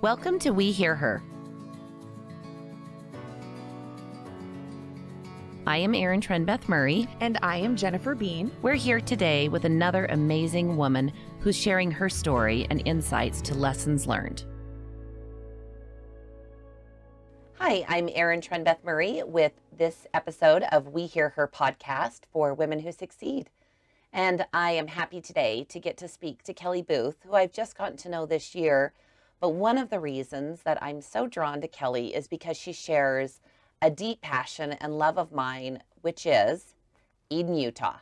Welcome to We Hear Her. I am Erin Trenbeth Murray. And I am Jennifer Bean. We're here today with another amazing woman who's sharing her story and insights to lessons learned. Hi, I'm Erin Trenbeth Murray with this episode of We Hear Her podcast for women who succeed. And I am happy today to get to speak to Kelli Booth, who I've just gotten to know this year. But one of the reasons that I'm so drawn to Kelli is because she shares a deep passion and love of mine, which is Eden, Utah.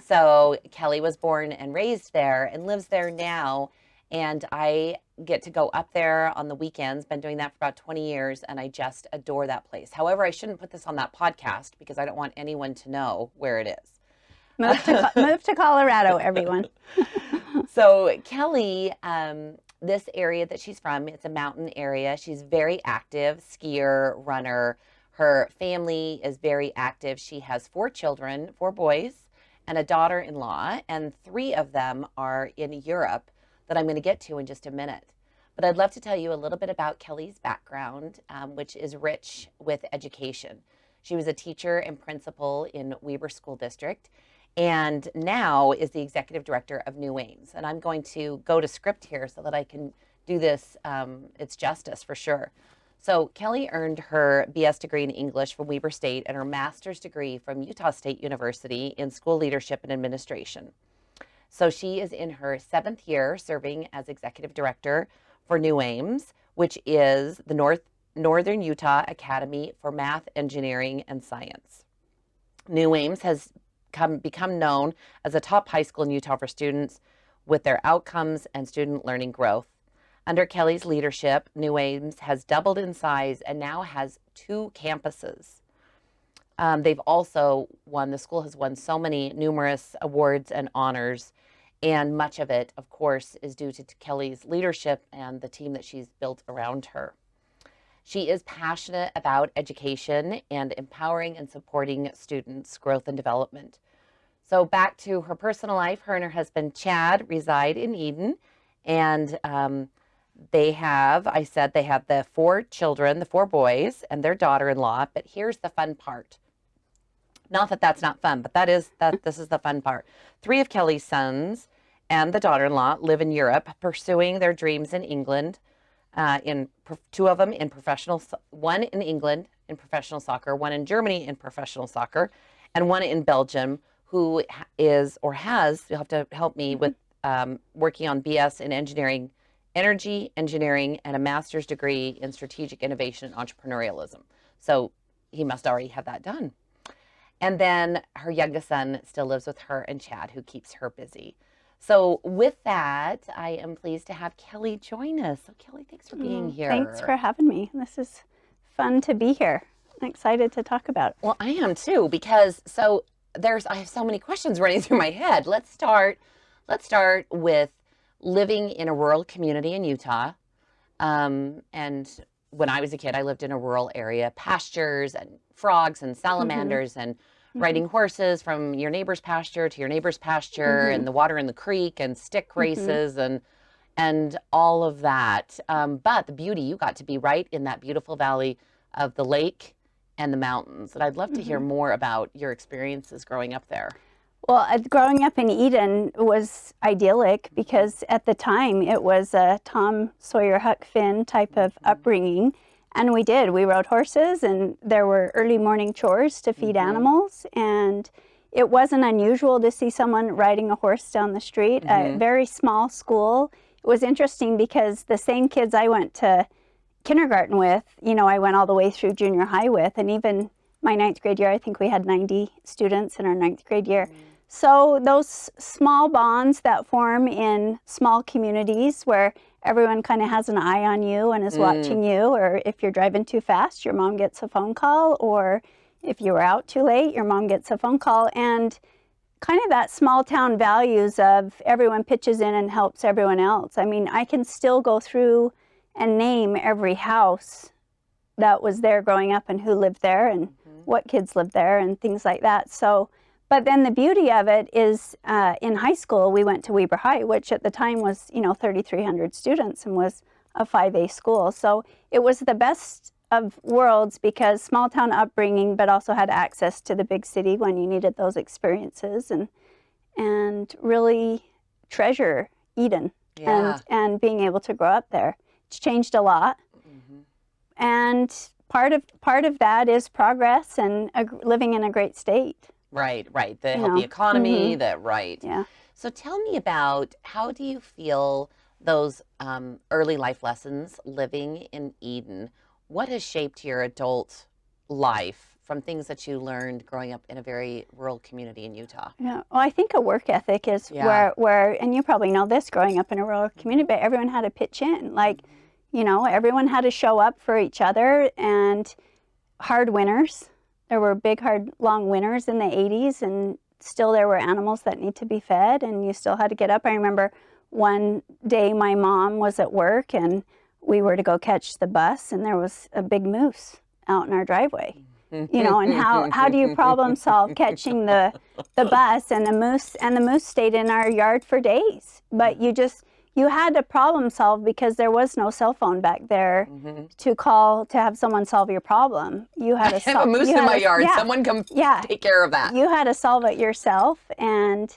So Kelli was born and raised there and lives there now. And I get to go up there on the weekends, been doing that for about 20 years, and I just adore that place. However, I shouldn't put this on that podcast because I don't want anyone to know where it is. Move to Colorado, everyone. So Kelli, this area that she's from, it's a mountain area. She's very active, skier, runner. Her family is very active. She has 4 children, 4 boys, and a daughter-in-law, and 3 of them are in Europe that I'm going to get to in just a minute. But I'd love to tell you a little bit about Kelli's background, which is rich with education. She was a teacher and principal in Weber School District, and now is the executive director of NUAMES. And I'm going to go to script here so that I can do this its justice for sure. So Kelli earned her BS degree in English from Weber State and her master's degree from Utah State University in school leadership and administration. So she is in her 7th year serving as executive director for NUAMES, which is the Northern Utah Academy for Math, Engineering, and Science. NUAMES has become known as a top high school in Utah for students with their outcomes and student learning growth. Under Kelli's leadership, NUAMES has doubled in size and now has 2 campuses. They've also the school has won so many numerous awards and honors, and much of it, of course, is due to Kelli's leadership and the team that she's built around her. She is passionate about education and empowering and supporting students' growth and development. So back to her personal life, her and her husband, Chad, reside in Eden, and they have the 4 children, the 4 boys, and their daughter-in-law. But here's the fun part. Not that that's not fun, but this is the fun part. 3 of Kelli's sons and the daughter-in-law live in Europe, pursuing their dreams in England. 2 of them in one in England in professional soccer, 1 in Germany in professional soccer, and 1 in Belgium, who is or has, you'll have to help me with working on BS in engineering, energy engineering, and a master's degree in strategic innovation and entrepreneurialism. So he must already have that done. And then her youngest son still lives with her and Chad, who keeps her busy. So with that, I am pleased to have Kelli join us. So Kelli, thanks for being here. Thanks for having me. This is fun to be here. I'm excited to talk about it. Well, I am too, because I have so many questions running through my head. Let's start with living in a rural community in Utah. And when I was a kid, I lived in a rural area, pastures and frogs and salamanders and riding horses from your neighbor's pasture to your neighbor's pasture and the water in the creek and stick races and all of that. But the beauty, you got to be right in that beautiful valley of the lake and the mountains. And I'd love to hear more about your experiences growing up there. Well, growing up in Eden was idyllic because at the time it was a Tom Sawyer Huck Finn type of upbringing. And we rode horses, and there were early morning chores to feed animals. And it wasn't unusual to see someone riding a horse down the street. A very small school. It was interesting because the same kids I went to kindergarten with, I went all the way through junior high with, and even my 9th grade year, I think we had 90 students in our 9th grade year. So those small bonds that form in small communities where everyone kind of has an eye on you and is watching you, or if you're driving too fast, your mom gets a phone call, or if you were out too late, your mom gets a phone call, and kind of that small town values of everyone pitches in and helps everyone else. I mean, I can still go through and name every house that was there growing up and who lived there and what kids lived there and things like that. So, but then the beauty of it is in high school, we went to Weber High, which at the time was, 3,300 students and was a 5A school. So it was the best of worlds because small town upbringing, but also had access to the big city when you needed those experiences, and really treasure Eden. Yeah. And being able to grow up there. It's changed a lot. Mm-hmm. And part of that is progress and living in a great state. Right, right. The You healthy know. economy, the right. Yeah. So tell me about, how do you feel those early life lessons living in Eden, what has shaped your adult life from things that you learned growing up in a very rural community in Utah? Yeah. Well, I think a work ethic is Yeah. where, and you probably know this growing up in a rural community, but everyone had to pitch in. Like, you know, everyone had to show up for each other, and hard winters. There were big, hard, long winters in the 80s, and still there were animals that need to be fed, and you still had to get up. I remember one day my mom was at work, and we were to go catch the bus, and there was a big moose out in our driveway. You know, and how do you problem solve catching the bus, and the moose stayed in our yard for days. But you had to problem solve because there was no cell phone back there to call to have someone solve your problem. You had to I have a moose in my yard. Yeah, Someone come take care of that. you had to solve it yourself, and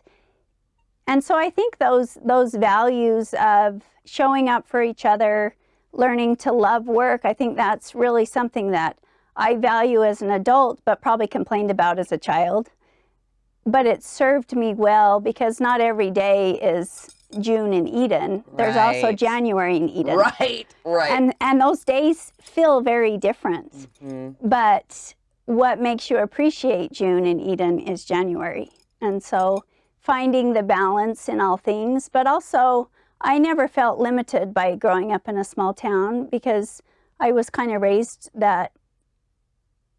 so I think those values of showing up for each other, learning to love work, I think that's really something that I value as an adult, but probably complained about as a child. But it served me well because not every day is June in Eden. There's also Right. January in Eden. Right, right. And those days feel very different. But what makes you appreciate June in Eden is January. And so finding the balance in all things, but also I never felt limited by growing up in a small town because I was kind of raised that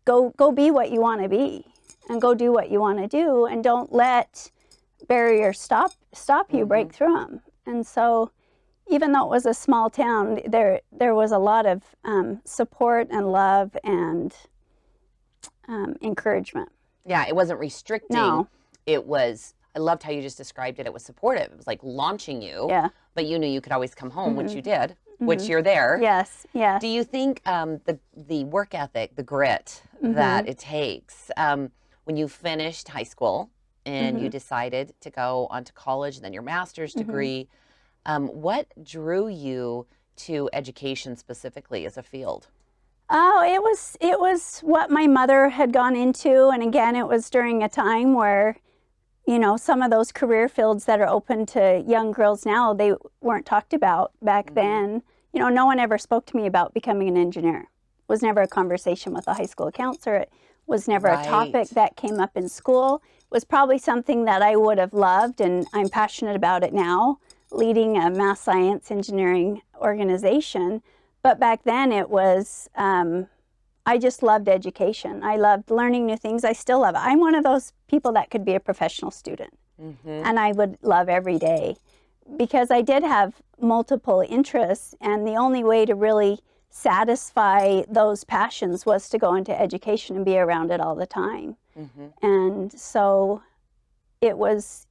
go be what you want to be and go do what you want to do, and don't let barriers stop you, break through them. And so even though it was a small town, there was a lot of support and love and encouragement. Yeah, it wasn't restricting. No. It was, I loved how you just described it. It was supportive. It was like launching you. Yeah. But you knew you could always come home, which you did, which you're there. Yes, yeah. Do you think the work ethic, the grit that it takes, when you finished high school and you decided to go on to college and then your master's degree, what drew you to education specifically as a field? Oh, it was what my mother had gone into, and again, it was during a time where, you know, some of those career fields that are open to young girls now, they weren't talked about back then. You know, no one ever spoke to me about becoming an engineer. It was never a conversation with a high school counselor. It was never a topic that came up in school. It was probably something that I would have loved, and I'm passionate about it now, leading a math science engineering organization. But back then it was, I just loved education. I loved learning new things. I still love it. I'm one of those people that could be a professional student, and I would love every day because I did have multiple interests, and the only way to really satisfy those passions was to go into education and be around it all the time. And so it was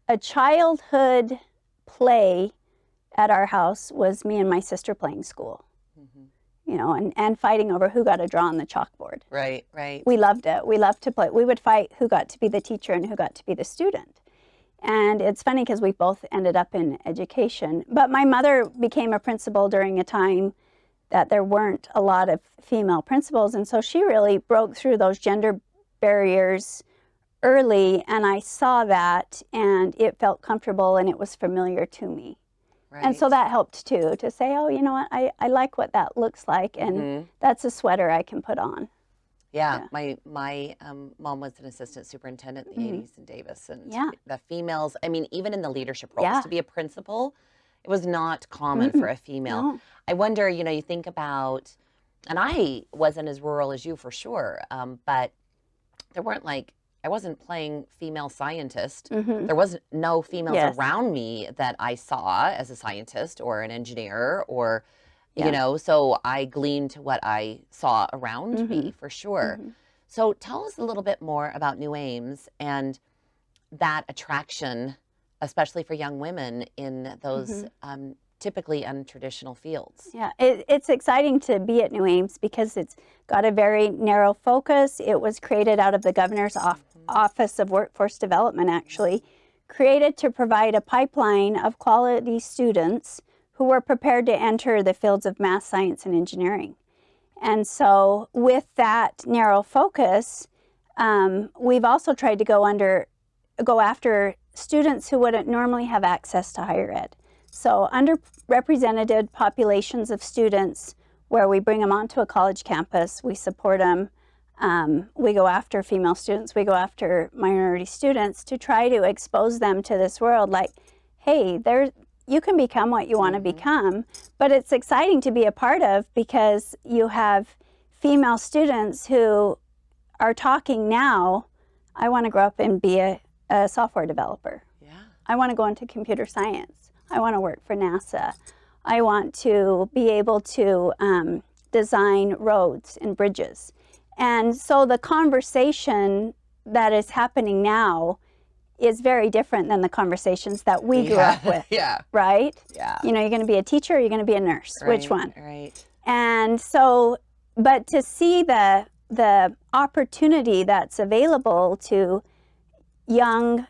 a childhood play at our house was me and my sister playing school, you know, and fighting over who got a draw on the chalkboard. Right, right. We loved it. We loved to play. We would fight who got to be the teacher and who got to be the student. And it's funny because we both ended up in education. But my mother became a principal during a time that there weren't a lot of female principals. And so she really broke through those gender barriers early. And I saw that, and it felt comfortable, and it was familiar to me. Right. And so that helped too, to say, oh, you know what, I like what that looks like, and that's a sweater I can put on. Yeah, my mom was an assistant superintendent in the 80s in Davis, and the females, I mean, even in the leadership roles, to be a principal, it was not common for a female. No. I wonder, you know, you think about, and I wasn't as rural as you for sure, but there weren't like, I wasn't playing female scientist. There was no females around me that I saw as a scientist or an engineer or, you know, so I gleaned to what I saw around me for sure. So tell us a little bit more about NUAMES and that attraction, especially for young women in those typically untraditional fields. Yeah, it's exciting to be at NUAMES because it's got a very narrow focus. It was created out of the Governor's Office of Workforce Development, actually, created to provide a pipeline of quality students who were prepared to enter the fields of math, science, and engineering. And so with that narrow focus, we've also tried to go after students who wouldn't normally have access to higher ed. So underrepresented populations of students where we bring them onto a college campus, we support them, we go after female students, we go after minority students to try to expose them to this world like, hey, you can become what you want to become, but it's exciting to be a part of because you have female students who are talking now, I want to grow up and be a software developer. Yeah. I want to go into computer science. I want to work for NASA. I want to be able to design roads and bridges. And so the conversation that is happening now is very different than the conversations that we grew up with. Yeah. Right? Yeah. You know, you're going to be a teacher or you're going to be a nurse. Right, Which one? Right. And so, but to see the opportunity that's available to young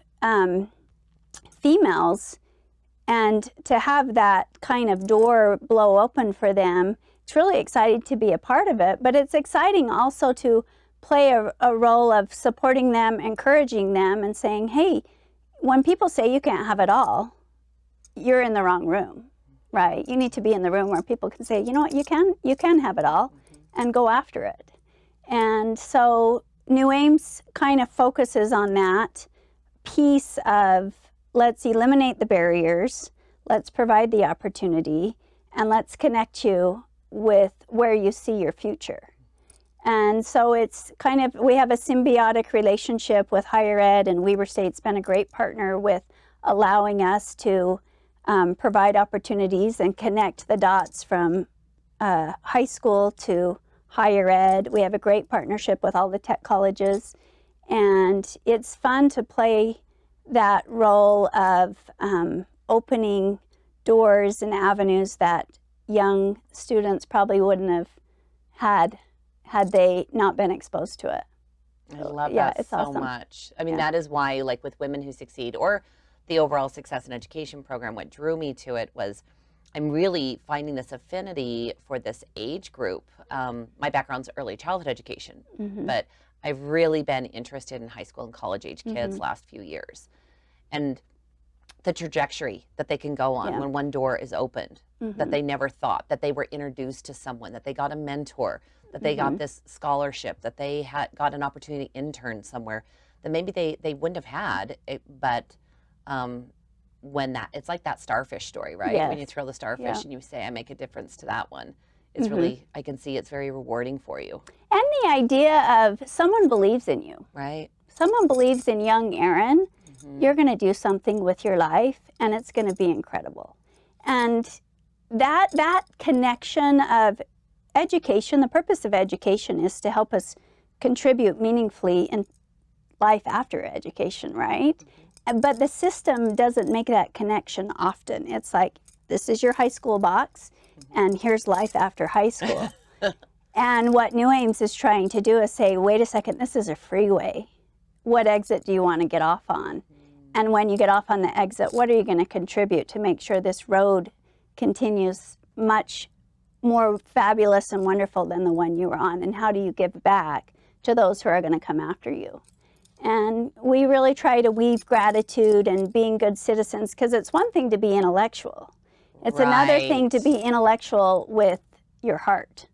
females and to have that kind of door blow open for them, it's really exciting to be a part of it. But it's exciting also to play a role of supporting them, encouraging them, and saying, hey, when people say you can't have it all, you're in the wrong room, right? You need to be in the room where people can say, you know what, you can have it all, and go after it. And so NUAMES kind of focuses on that piece of, let's eliminate the barriers, let's provide the opportunity, and let's connect you with where you see your future. And so it's kind of, we have a symbiotic relationship with higher ed, and Weber State's been a great partner with allowing us to provide opportunities and connect the dots from high school to higher ed. We have a great partnership with all the tech colleges, and it's fun to play that role of opening doors and avenues that young students probably wouldn't have had they not been exposed to it. I love that it's so awesome. much. I mean, that is why, like with Women Who Succeed or the overall Success in Education program, what drew me to it was I'm really finding this affinity for this age group. My background's early childhood education, but I've really been interested in high school and college age kids last few years. And the trajectory that they can go on when one door is opened, that they never thought, that they were introduced to someone, that they got a mentor, that they got this scholarship, that they got an opportunity to intern somewhere that maybe they wouldn't have had, but when it's like that starfish story, right? Yes. When you throw the starfish and you say, I make a difference to that one. It's really, I can see it's very rewarding for you. And the idea of someone believes in you. Right. Someone believes in young Erin. You're going to do something with your life, and it's going to be incredible. And that connection of education, the purpose of education is to help us contribute meaningfully in life after education, right? But the system doesn't make that connection often. It's like, this is your high school box, and here's life after high school. And what NUAMES is trying to do is say, wait a second, this is a freeway. What exit do you want to get off on? And when you get off on the exit, what are you going to contribute to make sure this road continues much more fabulous and wonderful than the one you were on? And how do you give back to those who are going to come after you? And we really try to weave gratitude and being good citizens, because it's one thing to be intellectual. It's another thing to be intellectual with your heart.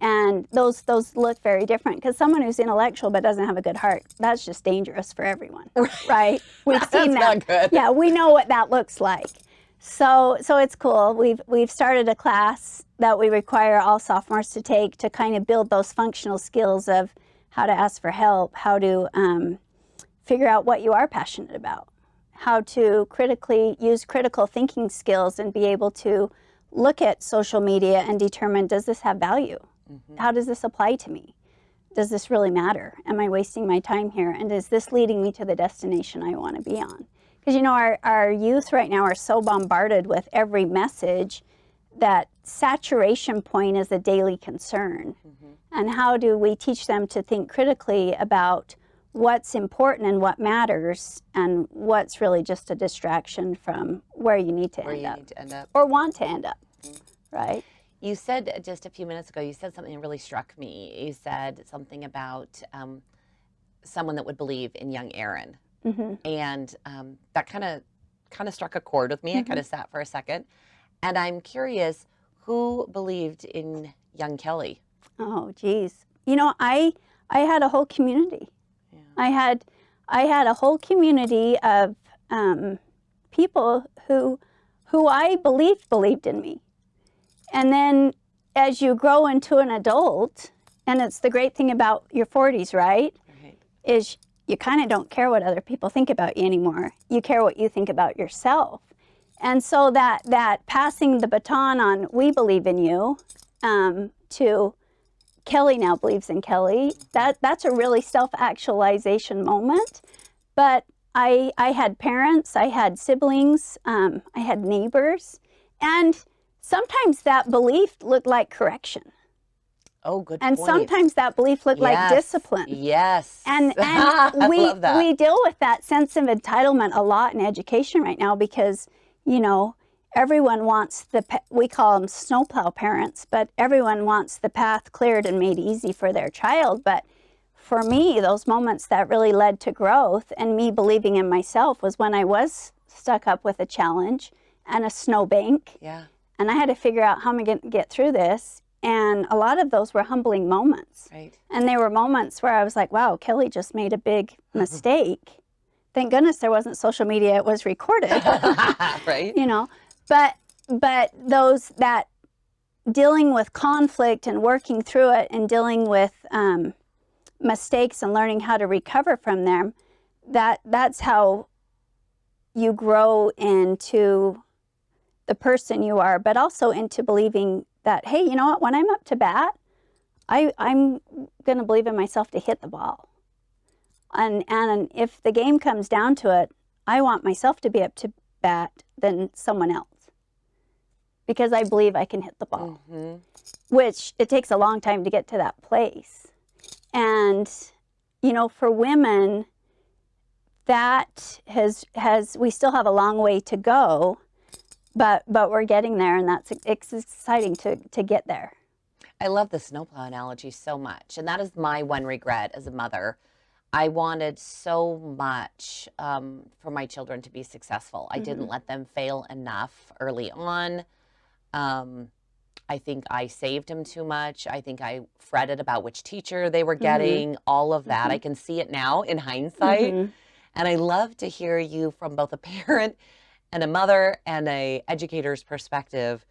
And those look very different, because someone who's intellectual but doesn't have a good heart, that's just dangerous for everyone, right? We've seen that. Not good. Yeah, we know what that looks like. So it's cool. We've started a class that we require all sophomores to take to kind of build those functional skills of how to ask for help, how to figure out what you are passionate about, how to use critical thinking skills and be able to look at social media and determine, does this have value? How does this apply to me? Does this really matter? Am I wasting my time here? And is this leading me to the destination I want to be on? Because, you know, our youth right now are so bombarded with every message that saturation point is a daily concern. And how do we teach them to think critically about what's important and what matters and what's really just a distraction from where you need to end up or want to end up, right? You said just a few minutes ago, you said something that really struck me. You said something about someone that would believe in young Aaron. And that kind of struck a chord with me. I kind of sat for a second. And I'm curious, who believed in young Kelli? Oh, geez. You know, I had a whole community. Yeah. I had a whole community of people who I believed in me. And then as you grow into an adult, and it's the great thing about your 40s, right? Is you kind of don't care what other people think about you anymore. You care what you think about yourself. And so that passing the baton on, we believe in you, to Kelli now believes in Kelli, that's a really self-actualization moment. But I had parents, I had siblings, I had neighbors, and sometimes that belief looked like correction. Oh, good and point. Sometimes that belief looked like discipline. Yes. And we deal with that sense of entitlement a lot in education right now because, you know, everyone wants we call them snowplow parents, but everyone wants the path cleared and made easy for their child. But for me, those moments that really led to growth and me believing in myself was when I was stuck up with a challenge and a snowbank. Yeah. And I had to figure out how am I going to get through this. And a lot of those were humbling moments. Right. And they were moments where I was like, wow, Kelli just made a big mistake. Thank goodness there wasn't social media, it was recorded. Right. You know, but those that dealing with conflict and working through it and dealing with mistakes and learning how to recover from them, that's how you grow into the person you are, but also into believing that, hey, you know what, when I'm up to bat, I'm going to believe in myself to hit the ball. And if the game comes down to it, I want myself to be up to bat than someone else. Because I believe I can hit the ball. Which it takes a long time to get to that place. And, you know, for women, that we still have a long way to go. But we're getting there, and it's exciting to get there. I love the snowplow analogy so much, and that is my one regret as a mother. I wanted so much for my children to be successful. I didn't let them fail enough early on. I think I saved them too much. I think I fretted about which teacher they were getting, all of that. I can see it now in hindsight, and I love to hear you from both a parent and a mother and a educator's perspective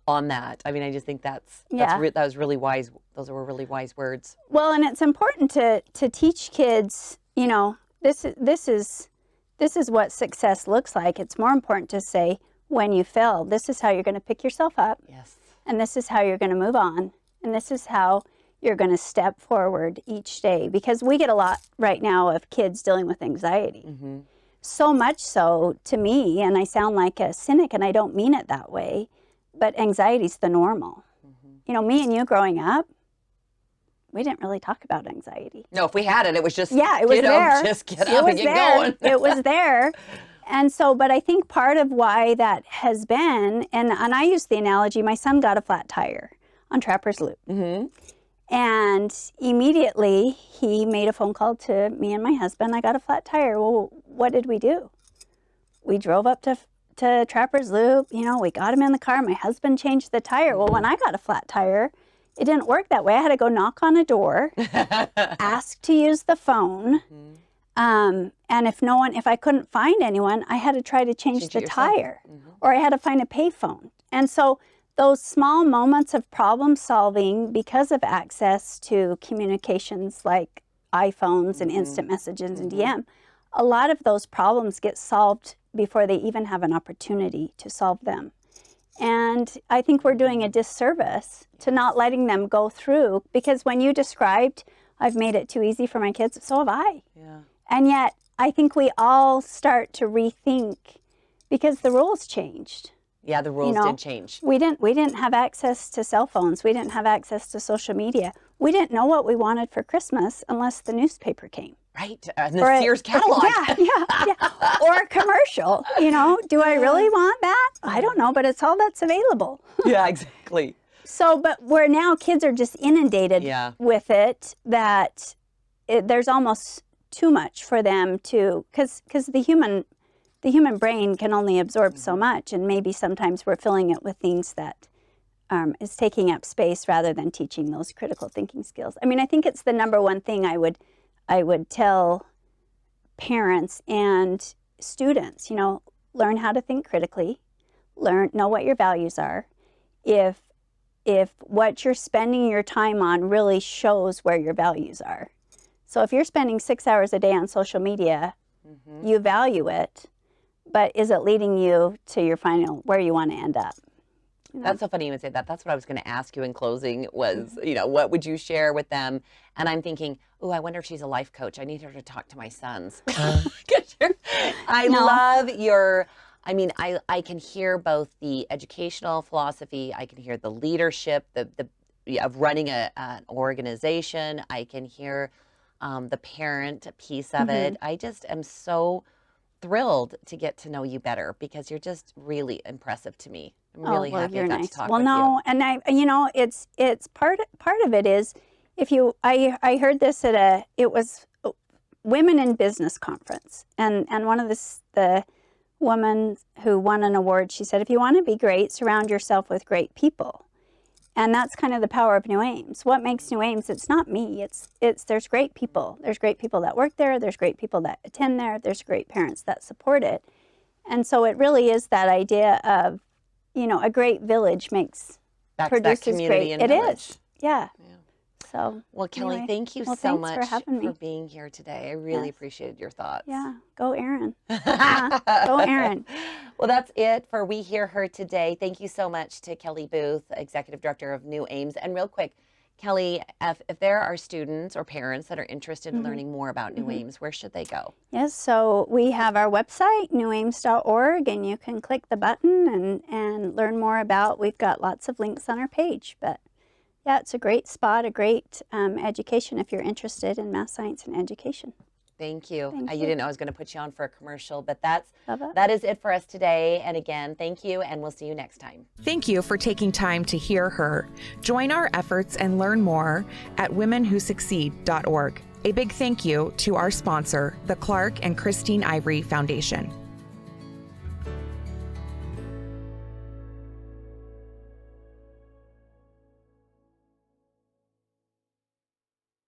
on that. I mean, I just think that was really wise. Those were really wise words. Well, and it's important to teach kids, you know, this is what success looks like. It's more important to say, when you fail, this is how you're going to pick yourself up. Yes. And this is how you're going to move on. And this is how you're going to step forward each day. Because we get a lot right now of kids dealing with anxiety. So much so to me, and I sound like a cynic, and I don't mean it that way, but anxiety's the normal. You know, me and you growing up, we didn't really talk about anxiety. No, if we had it, it was just, it was there. Just get up and get going. It was there. And so, but I think part of why that has been, and I use the analogy, my son got a flat tire on Trapper's Loop. And immediately he made a phone call to me and my husband. I got a flat tire. Well, what did we do? We drove up to Trapper's Loop. You know, we got him in the car. My husband changed the tire. Well, when I got a flat tire, it didn't work that way. I had to go knock on a door, ask to use the phone. And if I couldn't find anyone, I had to try to change the tire, or I had to find a payphone. And so those small moments of problem solving, because of access to communications like iPhones and instant messages and DM, a lot of those problems get solved before they even have an opportunity to solve them. And I think we're doing a disservice to not letting them go through, because when you described, I've made it too easy for my kids, so have I. Yeah. And yet I think we all start to rethink because the rules changed. Yeah, the rules did change. We didn't have access to cell phones. We didn't have access to social media. We didn't know what we wanted for Christmas unless the newspaper came. Right, and the Sears catalog. Yeah. Or a commercial. Do I really want that? I don't know, but it's all that's available. Yeah, exactly. So, but where now kids are just inundated with it, that there's almost too much for them to, because the human brain can only absorb so much, and maybe sometimes we're filling it with things that is taking up space rather than teaching those critical thinking skills. I mean, I think it's the number one thing I would tell parents and students, learn how to think critically, know what your values are. If what you're spending your time on really shows where your values are. So if you're spending 6 hours a day on social media, you value it, but is it leading you to your final, where you want to end up? That's so funny you would say that. That's what I was going to ask you in closing was, what would you share with them? And I'm thinking, oh, I wonder if she's a life coach. I need her to talk to my sons. I love your, I can hear both the educational philosophy. I can hear the leadership, of running an organization. I can hear the parent piece of it. I just am so thrilled to get to know you better because you're just really impressive to me. I'm really happy I got to talk with you. And it's part of it is I heard this at it was Women in Business conference, and one of the woman who won an award, she said, if you want to be great, surround yourself with great people. And that's kind of the power of NUAMES. What makes NUAMES? It's not me. It's there's great people. There's great people that work there. There's great people that attend there. There's great parents that support it. And so it really is that idea of, a great village produces great. It is. Yeah. So, well, Kelli, anyway, thank you so much for being here today. I really appreciated your thoughts. Yeah, go Erin. Go Erin. Well, that's it for We Hear Her today. Thank you so much to Kelli Booth, Executive Director of NUAMES. And real quick, Kelli, if there are students or parents that are interested in learning more about NUAMES, where should they go? Yes, so we have our website, nuames.org, and you can click the button and learn more about. We've got lots of links on our page, but yeah, it's a great spot, a great education if you're interested in math, science, and education. Thank you. You didn't know I was going to put you on for a commercial, but that is it for us today. And again, thank you, and we'll see you next time. Thank you for taking time to hear her. Join our efforts and learn more at womenwhosucceed.org. A big thank you to our sponsor, the Clark and Christine Ivory Foundation.